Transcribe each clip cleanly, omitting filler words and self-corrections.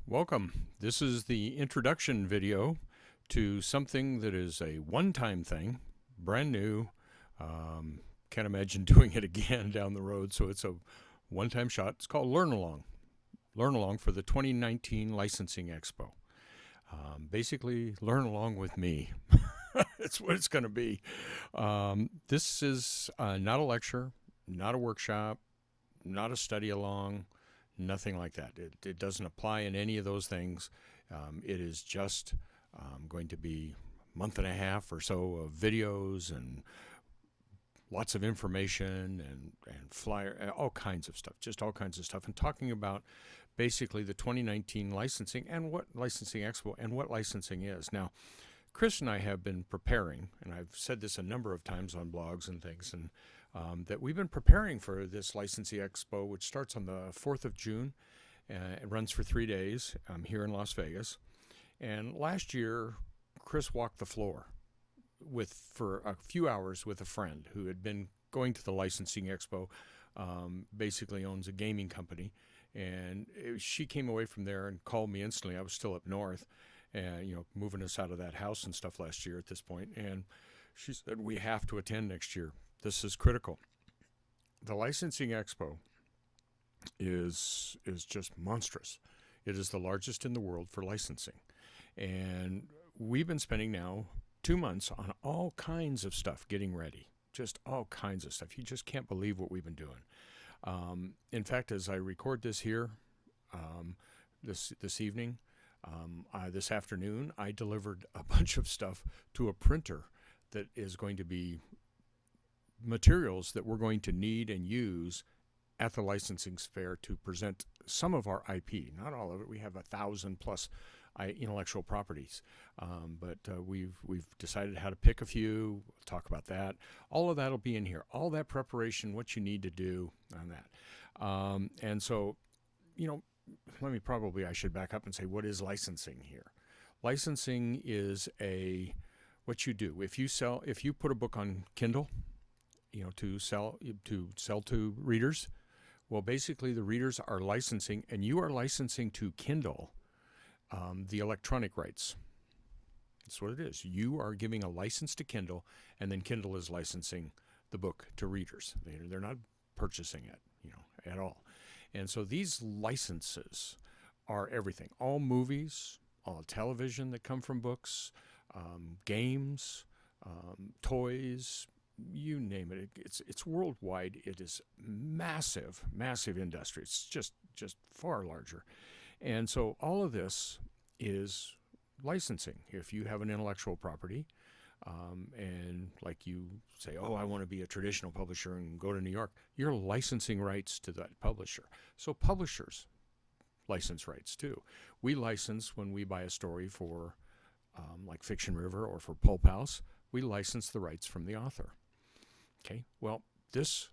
Welcome. This is the introduction video to something that is a one-time thing, brand new. Can't imagine doing it again down the road, so it's a one-time shot. It's called Learn Along. Learn Along for the 2019 Licensing Expo. Basically, learn along with me. That's what it's going to be. This is not a lecture, not a workshop, not a study along. Nothing like that. It doesn't apply in any of those things. It is just going to be a month and a half or so of videos and lots of information and flyer, all kinds of stuff, just all kinds of stuff, and talking about basically the 2019 licensing and what Licensing Expo and what licensing is. Now, Chris and I have been preparing, and I've said this a number of times on blogs and things, and that we've been preparing for this Licensing Expo, which starts on the 4th of June. It runs for 3 days here in Las Vegas. And last year, Chris walked the floor for a few hours with a friend who had been going to the Licensing Expo, basically owns a gaming company. And she came away from there and called me instantly. I was still up north, and moving us out of that house and stuff last year at this point. And she said, we have to attend next year. This is critical. The Licensing Expo is just monstrous. It is the largest in the world for licensing. And we've been spending now 2 months on all kinds of stuff getting ready. Just all kinds of stuff. You just can't believe what we've been doing. In fact, as I record this here this evening, this afternoon, I delivered a bunch of stuff to a printer that is going to be materials that we're going to need and use at the licensing fair to present some of our IP. Not all of it. We have 1,000 plus intellectual properties, but we've decided how to pick a few. We'll talk about that. All of that will be in here. All that preparation, what you need to do on that. And so, I should back up and say, what is licensing here? Licensing is what you do. If you put a book on Kindle, to sell to readers, well, basically the readers are licensing, and you are licensing to Kindle the electronic rights. That's what it is. You are giving a license to Kindle, and then Kindle is licensing the book to readers. They're not purchasing it, at all. And so these licenses are everything. All movies, all television that come from books, games, toys, you name it. It's worldwide. It is massive industry. It's just far larger. And so all of this is licensing. If you have an intellectual property, and like you say, oh, I want to be a traditional publisher and go to New York, you're licensing rights to that publisher. So publishers license rights too. We license when we buy a story for like Fiction River or for Pulp House, we license the rights from the author. Okay, well, this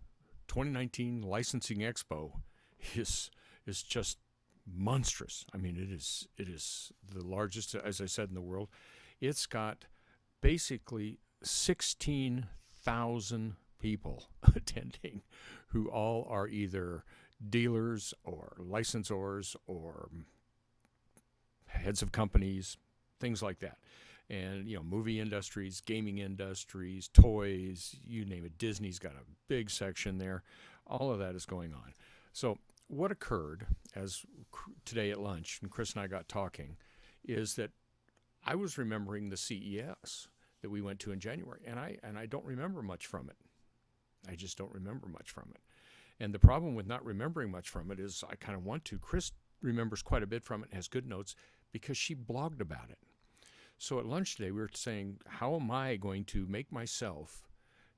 2019 Licensing Expo is just monstrous. I mean, it is the largest, as I said, in the world. It's got basically 16,000 people attending who all are either dealers or licensors or heads of companies, things like that. And, movie industries, gaming industries, toys, you name it. Disney's got a big section there. All of that is going on. So what occurred as today at lunch, and Chris and I got talking, is that I was remembering the CES that we went to in January, and I don't remember much from it. I just don't remember much from it. And the problem with not remembering much from it is I kind of want to. Chris remembers quite a bit from it and has good notes because she blogged about it. So at lunch today, we were saying, how am I going to make myself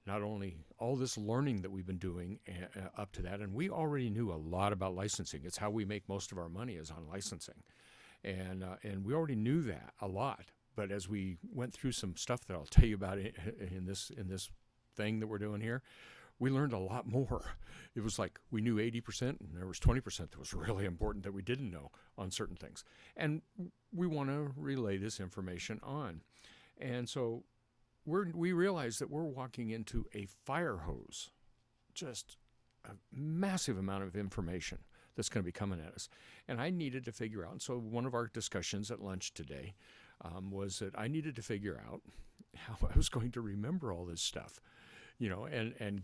not only all this learning that we've been doing up to that, and we already knew a lot about licensing. It's how we make most of our money is on licensing. And we already knew that a lot. But as we went through some stuff that I'll tell you about in this thing that we're doing here, we learned a lot more. It was like we knew 80%, and there was 20% that was really important that we didn't know on certain things. And we want to relay this information on. And so we realize that we're walking into a fire hose, just a massive amount of information that's going to be coming at us. And I needed to figure out, and so one of our discussions at lunch today was that I needed to figure out how I was going to remember all this stuff, and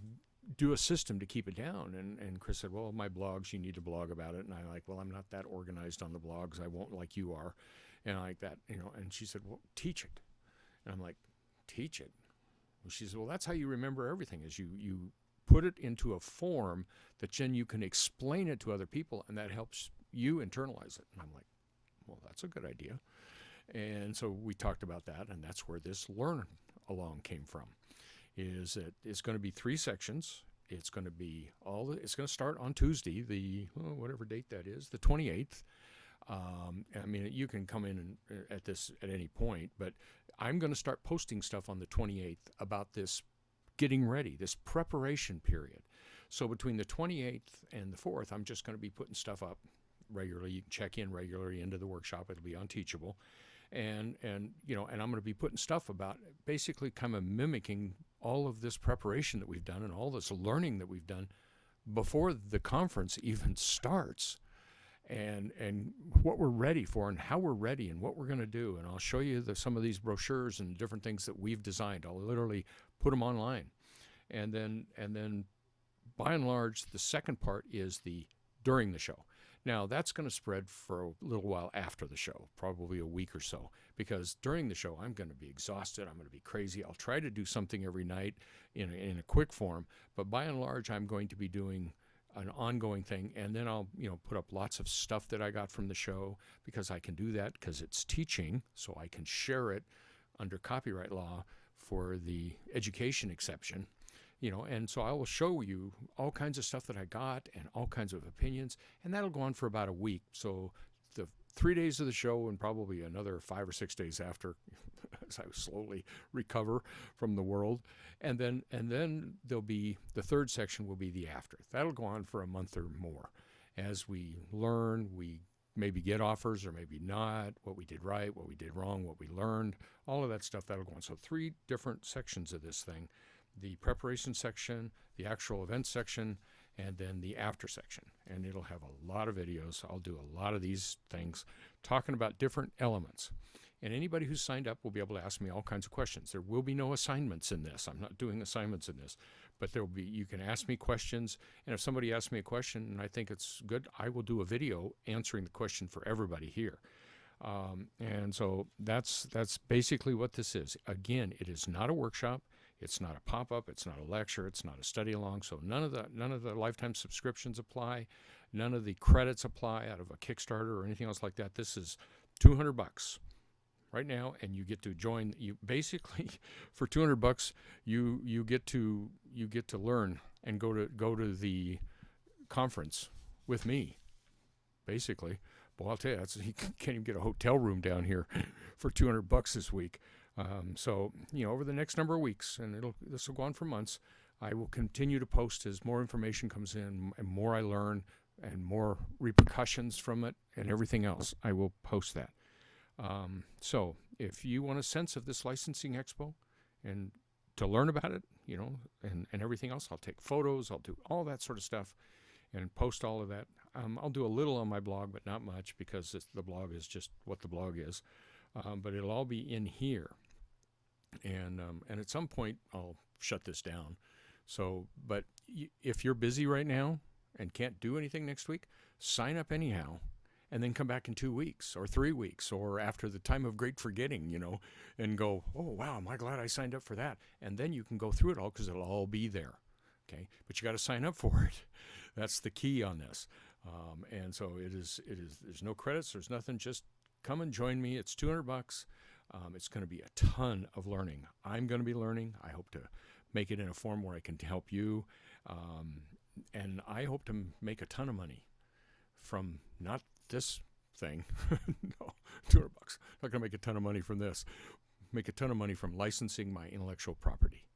do a system to keep it down. And Chris said, well, my blogs, you need to blog about it. And I'm like, well, I'm not that organized on the blogs. I won't like you are. And I like that, and she said, well, teach it. And I'm like, teach it? Well, she said, well, that's how you remember everything, is you put it into a form that then you can explain it to other people, and that helps you internalize it. And I'm like, well, that's a good idea. And so we talked about that, and that's where this learn along came from. Is that it's going to be 3 sections. It's going to be it's going to start on Tuesday, whatever date that is, the 28th. I mean, you can come in at this at any point, but I'm going to start posting stuff on the 28th about this getting ready, this preparation period. So between the 28th and the 4th, I'm just going to be putting stuff up regularly. You can check in regularly into the workshop. It'll be on Teachable. And I'm going to be putting stuff about basically kind of mimicking all of this preparation that we've done and all this learning that we've done before the conference even starts, and what we're ready for and how we're ready and what we're going to do. And I'll show you some of these brochures and different things that we've designed. I'll literally put them online. And then by and large, the second part is during the show. Now, that's going to spread for a little while after the show, probably a week or so, because during the show, I'm going to be exhausted. I'm going to be crazy. I'll try to do something every night in a quick form, but by and large, I'm going to be doing an ongoing thing, and then I'll put up lots of stuff that I got from the show, because I can do that because it's teaching, so I can share it under copyright law for the education exception. And so I will show you all kinds of stuff that I got and all kinds of opinions, and that'll go on for about a week. So the 3 days of the show and probably another 5 or 6 days after, as I slowly recover from the world. And then there'll be, the third section will be the after. That'll go on for a month or more. As we learn, we maybe get offers or maybe not, what we did right, what we did wrong, what we learned, all of that stuff, that'll go on. So 3 different sections of this thing. The preparation section, the actual event section, and then the after section. And it'll have a lot of videos. I'll do a lot of these things talking about different elements. And anybody who's signed up will be able to ask me all kinds of questions. There will be no assignments in this. I'm not doing assignments in this. But you can ask me questions. And if somebody asks me a question and I think it's good, I will do a video answering the question for everybody here. And so that's basically what this is. Again, it is not a workshop. It's not a pop-up. It's not a lecture. It's not a study-along. So none of the lifetime subscriptions apply. None of the credits apply out of a Kickstarter or anything else like that. This is $200 right now, and you get to join. You basically, for $200, you get to learn and go to the conference with me, basically. Well, I'll tell you, you can't even get a hotel room down here for $200 this week. So, over the next number of weeks, and this will go on for months, I will continue to post as more information comes in and more I learn and more repercussions from it and everything else. I will post that. So if you want a sense of this Licensing Expo and to learn about it, and everything else, I'll take photos, I'll do all that sort of stuff and post all of that. I'll do a little on my blog, but not much, because the blog is just what the blog is. But it'll all be in here. And at some point, I'll shut this down. So, but if you're busy right now and can't do anything next week, sign up anyhow, and then come back in 2 weeks or 3 weeks or after the time of great forgetting, and go, oh, wow, am I glad I signed up for that? And then you can go through it all, because it'll all be there. Okay, but you got to sign up for it. That's the key on this. And so it is. There's no credits. There's nothing. Just come and join me. It's $200. It's going to be a ton of learning. I'm going to be learning. I hope to make it in a form where I can help you. And I hope to make a ton of money from not this thing. No, $200. Not going to make a ton of money from this. Make a ton of money from licensing my intellectual property.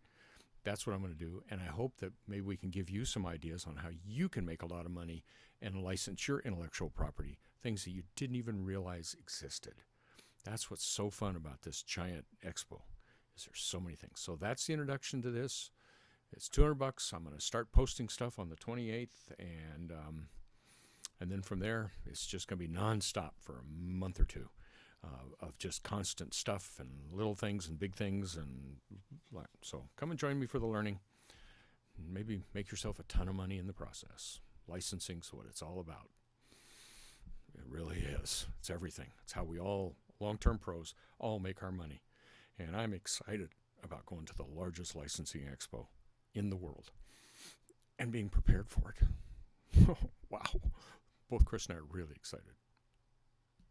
That's what I'm going to do. And I hope that maybe we can give you some ideas on how you can make a lot of money and license your intellectual property, things that you didn't even realize existed. That's what's so fun about this giant expo, is there's so many things. So that's the introduction to this. It's $200. I'm going to start posting stuff on the 28th, and And then from there, it's just going to be nonstop for a month or two of just constant stuff and little things and big things. And so come and join me for the learning. Maybe make yourself a ton of money in the process. Licensing's what it's all about. It really is. It's everything. It's how we all, long-term pros, all make our money. And I'm excited about going to the largest licensing expo in the world and being prepared for it. Wow. Both Chris and I are really excited.